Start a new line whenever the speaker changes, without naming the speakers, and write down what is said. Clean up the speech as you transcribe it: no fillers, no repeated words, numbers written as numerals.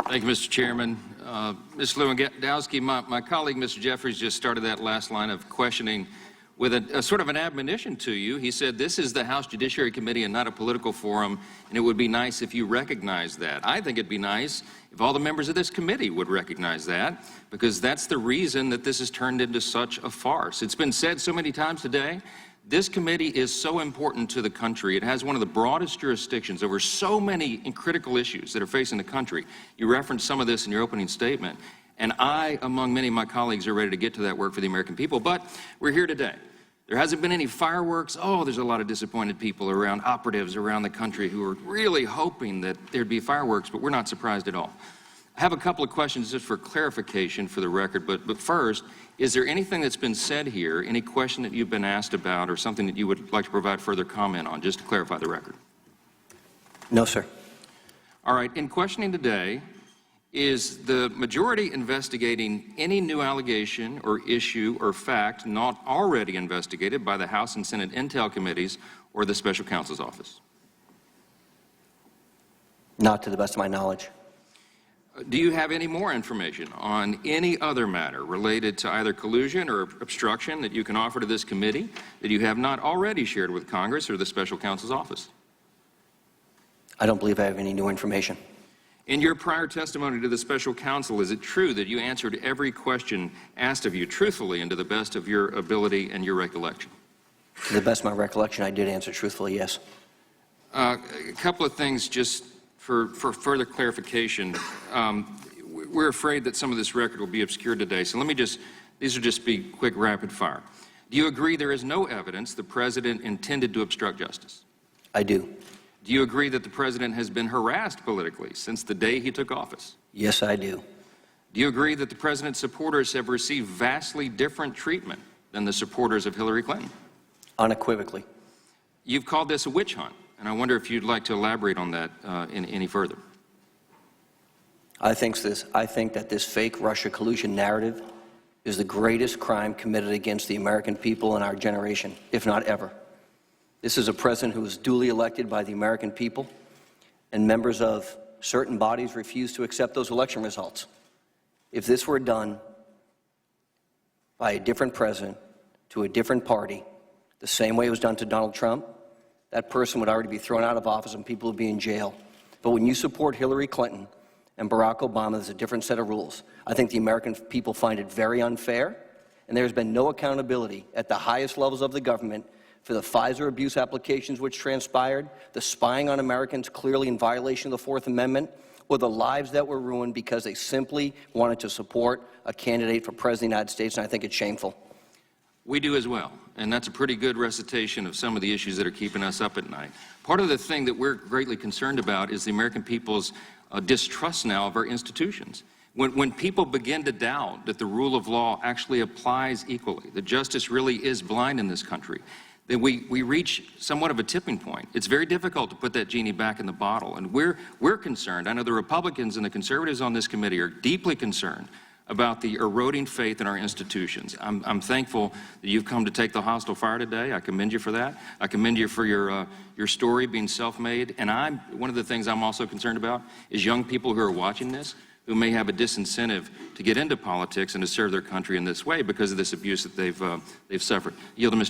Thank you, Mr. Chairman. Ms. Lewandowski, my colleague, Mr. Jeffries, just started that last line of questioning with a sort of an admonition to you. He said, this is the House Judiciary Committee and not a political forum, and it would be nice if you recognize that. I think it'd be nice if all the members of this committee would recognize that, because that's the reason that this has turned into such a farce. It's been said so many times today, this committee is so important to the country. It has one of the broadest jurisdictions over so many critical issues that are facing the country. You referenced some of this in your opening statement, and I, among many of my colleagues, are ready to get to that work for the American people. But we're here today. There hasn't been any fireworks. Oh, there's a lot of disappointed people around, operatives around the country who are really hoping that there'd be fireworks, but we're not surprised at all. I have a couple of questions just for clarification for the record, but first, is there anything that's been said here, any question that you've been asked about, or something that you would like to provide further comment on, just to clarify the record?
No, sir.
All right, in questioning today, is the majority investigating any new allegation or issue or fact not already investigated by the House and Senate Intel Committees or the Special Counsel's Office?
Not to the best of my knowledge.
Do you have any more information on any other matter related to either collusion or obstruction that you can offer to this committee that you have not already shared with Congress or the Special Counsel's Office?
I don't believe I have any new information.
In your prior testimony to the Special Counsel, is it true that you answered every question asked of you truthfully and to the best of your ability and your recollection?
To the best of my recollection, I did answer truthfully, yes.
A couple of things just for further clarification. We're afraid that some of this record will be obscured today, so these will just be quick, rapid fire. Do you agree there is no evidence the President intended to obstruct justice?
I do.
Do you agree that the President has been harassed politically since the day he took office?
Yes, I do.
Do you agree that the President's supporters have received vastly different treatment than the supporters of Hillary Clinton?
Unequivocally.
You've called this a witch hunt, and I wonder if you'd like to elaborate on that any further.
I think that this fake Russia collusion narrative is the greatest crime committed against the American people in our generation, if not ever. This is a president who was duly elected by the American people, and members of certain bodies refused to accept those election results. If this were done by a different president to a different party, the same way it was done to Donald Trump, that person would already be thrown out of office and people would be in jail. But when you support Hillary Clinton and Barack Obama, there's a different set of rules. I think the American people find it very unfair, and there's been no accountability at the highest levels of the government for the Pfizer abuse applications which transpired, the spying on Americans clearly in violation of the Fourth Amendment, or the lives that were ruined because they simply wanted to support a candidate for President of the United States, and I think it's shameful.
We do as well, and that's a pretty good recitation of some of the issues that are keeping us up at night. Part of the thing that we're greatly concerned about is the American people's distrust now of our institutions. When people begin to doubt that the rule of law actually applies equally, that justice really is blind in this country, then we reach somewhat of a tipping point. It's very difficult to put that genie back in the bottle, and we're concerned. I know the Republicans and the conservatives on this committee are deeply concerned about the eroding faith in our institutions. I'm thankful that you've come to take the hostile fire today. I commend you for that. I commend you for your story being self-made. And one of the things I'm also concerned about is young people who are watching this who may have a disincentive to get into politics and to serve their country in this way because of this abuse that they've suffered. Yield to Mr.